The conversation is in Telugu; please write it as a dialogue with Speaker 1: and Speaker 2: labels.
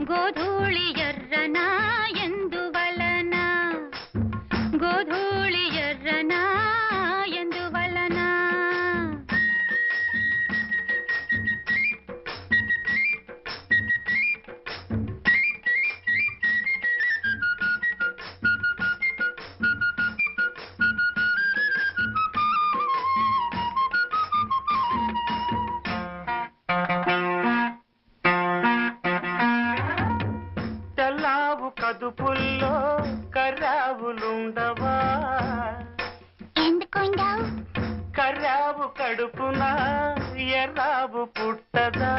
Speaker 1: గోధూళి ఎర్రన ఎందువలన గోధూళి ఎర్రన ఎందువలన
Speaker 2: కదుపుల్లో కర్రావులుండవా
Speaker 1: ఎందుకుండవు
Speaker 2: కర్రావు కడుపున ఎర్రావు పుట్టదా